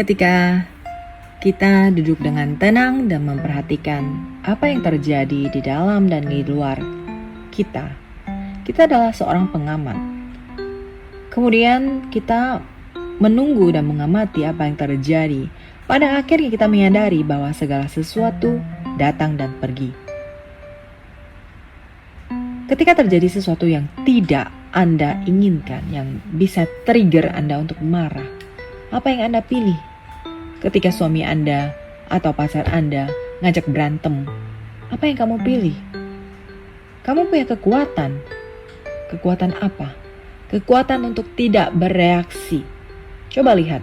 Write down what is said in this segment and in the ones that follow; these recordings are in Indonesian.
Ketika kita duduk dengan tenang dan memperhatikan apa yang terjadi di dalam dan di luar kita adalah seorang pengamat. Kemudian kita menunggu dan mengamati apa yang terjadi. Pada akhirnya kita menyadari bahwa segala sesuatu datang dan pergi. Ketika terjadi sesuatu yang tidak Anda inginkan, yang bisa trigger Anda untuk marah, apa yang Anda pilih? Ketika suami Anda atau pacar Anda ngajak berantem, apa yang kamu pilih? Kamu punya kekuatan. Kekuatan apa? Kekuatan untuk tidak bereaksi. Coba lihat,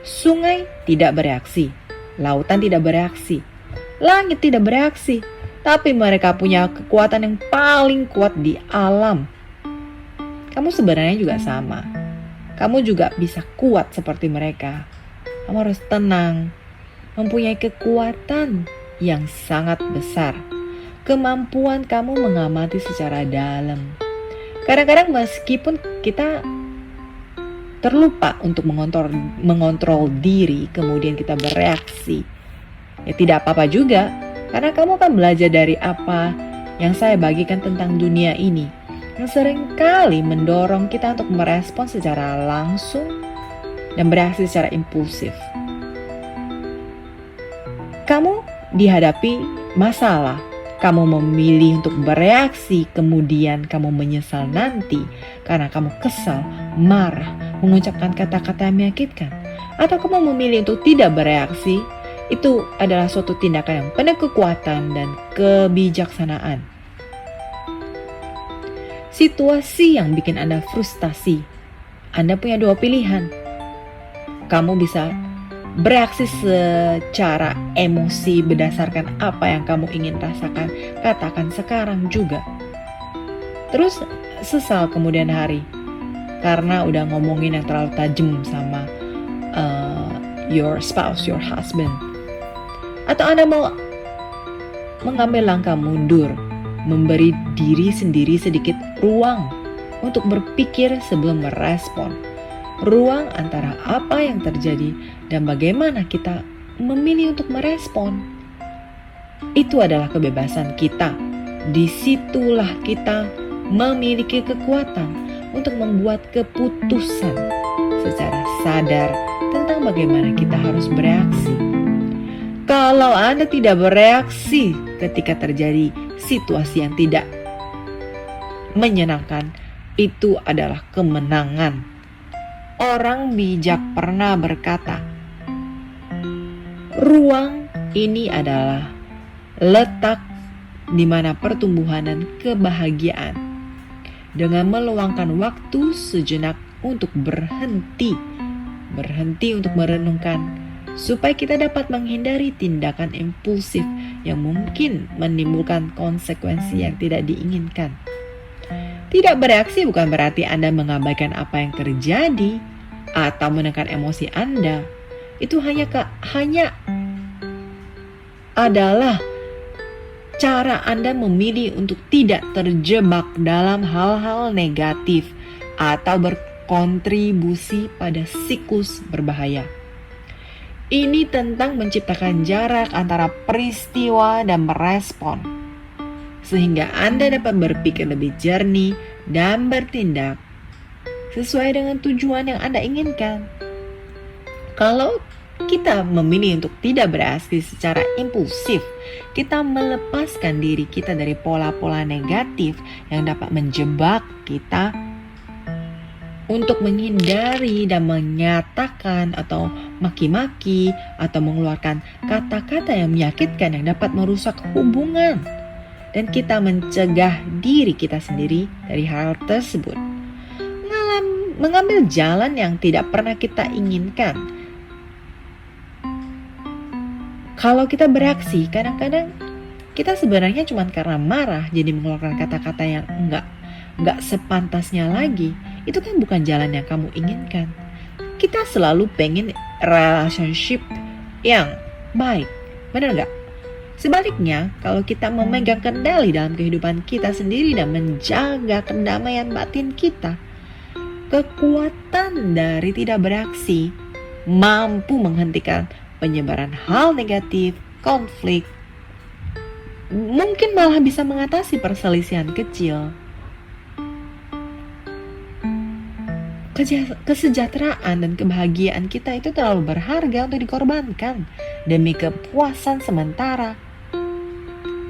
sungai tidak bereaksi, lautan tidak bereaksi, langit tidak bereaksi, tapi mereka punya kekuatan yang paling kuat di alam. Kamu sebenarnya juga sama. Kamu juga bisa kuat seperti mereka. Kamu harus tenang, mempunyai kekuatan yang sangat besar. Kemampuan kamu mengamati secara dalam. Kadang-kadang meskipun kita terlupa untuk mengontrol diri, kemudian kita bereaksi, ya tidak apa-apa juga, karena kamu akan belajar dari apa yang saya bagikan tentang dunia ini, yang seringkali mendorong kita untuk merespon secara langsung dan bereaksi secara impulsif. Kamu dihadapi masalah, kamu memilih untuk bereaksi, kemudian kamu menyesal nanti karena kamu kesal, marah, mengucapkan kata-kata yang menyakitkan, atau kamu memilih untuk tidak bereaksi. Itu adalah suatu tindakan yang penuh kekuatan dan kebijaksanaan. Situasi yang bikin Anda frustasi, Anda punya dua pilihan. Kamu bisa bereaksi secara emosi berdasarkan apa yang kamu ingin rasakan, katakan sekarang juga. Terus sesal kemudian hari karena udah ngomongin yang terlalu tajam sama your spouse, your husband. Atau Anda mau mengambil langkah mundur, memberi diri sendiri sedikit ruang untuk berpikir sebelum merespon. Ruang antara apa yang terjadi dan bagaimana kita memilih untuk merespon. Itu adalah kebebasan kita. Disitulah kita memiliki kekuatan untuk membuat keputusan secara sadar tentang bagaimana kita harus bereaksi. Kalau Anda tidak bereaksi ketika terjadi situasi yang tidak menyenangkan, itu adalah kemenangan. Orang bijak pernah berkata, ruang ini adalah letak di mana pertumbuhan dan kebahagiaan. Dengan meluangkan waktu sejenak untuk berhenti untuk merenungkan, supaya kita dapat menghindari tindakan impulsif yang mungkin menimbulkan konsekuensi yang tidak diinginkan. Tidak bereaksi bukan berarti Anda mengabaikan apa yang terjadi atau menekan emosi Anda. Itu hanya adalah cara Anda memilih untuk tidak terjebak dalam hal-hal negatif atau berkontribusi pada siklus berbahaya. Ini tentang menciptakan jarak antara peristiwa dan merespon, sehingga Anda dapat berpikir lebih jernih dan bertindak sesuai dengan tujuan yang Anda inginkan. Kalau kita memilih untuk tidak bereaksi secara impulsif, kita melepaskan diri kita dari pola-pola negatif yang dapat menjebak kita untuk menghindari dan menyatakan atau maki-maki atau mengeluarkan kata-kata yang menyakitkan yang dapat merusak hubungan. Dan kita mencegah diri kita sendiri dari hal tersebut. Mengambil jalan yang tidak pernah kita inginkan. Kalau kita bereaksi, kadang-kadang kita sebenarnya cuma karena marah jadi mengeluarkan kata-kata yang enggak sepantasnya lagi. Itu kan bukan jalan yang kamu inginkan. Kita selalu pengen relationship yang baik, benar gak? Sebaliknya, kalau kita memegang kendali dalam kehidupan kita sendiri dan menjaga kedamaian batin kita, kekuatan dari tidak bereaksi mampu menghentikan penyebaran hal negatif, konflik, mungkin malah bisa mengatasi perselisihan kecil. Kesejahteraan dan kebahagiaan kita itu terlalu berharga untuk dikorbankan demi kepuasan sementara.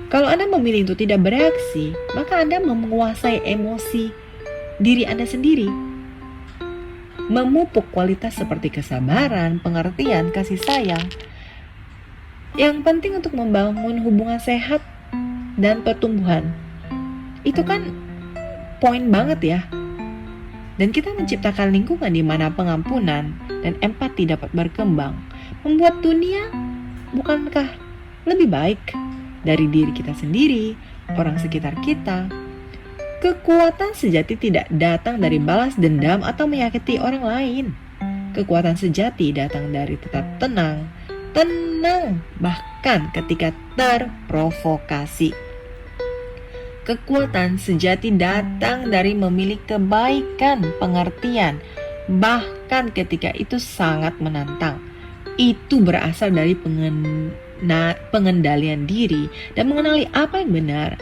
Kalau Anda memilih untuk tidak bereaksi, maka Anda menguasai emosi diri Anda sendiri. Memupuk kualitas seperti kesabaran, pengertian, kasih sayang. Yang penting untuk membangun hubungan sehat dan pertumbuhan. Itu kan poin banget ya. Dan kita menciptakan lingkungan di mana pengampunan dan empati dapat berkembang, membuat dunia bukankah lebih baik dari diri kita sendiri, orang sekitar kita. Kekuatan sejati tidak datang dari balas dendam atau menyakiti orang lain. Kekuatan sejati datang dari tetap tenang bahkan ketika terprovokasi. Kekuatan sejati datang dari memiliki kebaikan, pengertian, bahkan ketika itu sangat menantang. Itu berasal dari pengendalian diri dan mengenali apa yang benar,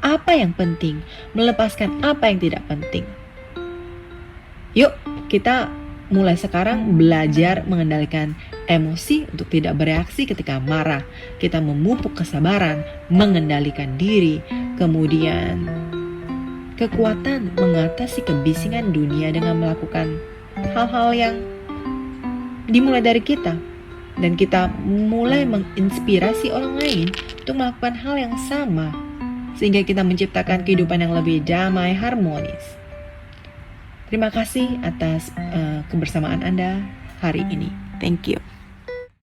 apa yang penting, melepaskan apa yang tidak penting. Yuk, kita mulai sekarang belajar mengendalikan emosi untuk tidak bereaksi ketika marah. Kita memupuk kesabaran, mengendalikan diri, kemudian kekuatan mengatasi kebisingan dunia dengan melakukan hal-hal yang dimulai dari kita. Dan kita mulai menginspirasi orang lain untuk melakukan hal yang sama, sehingga kita menciptakan kehidupan yang lebih damai, harmonis. Terima kasih atas kebersamaan Anda hari ini. Thank you.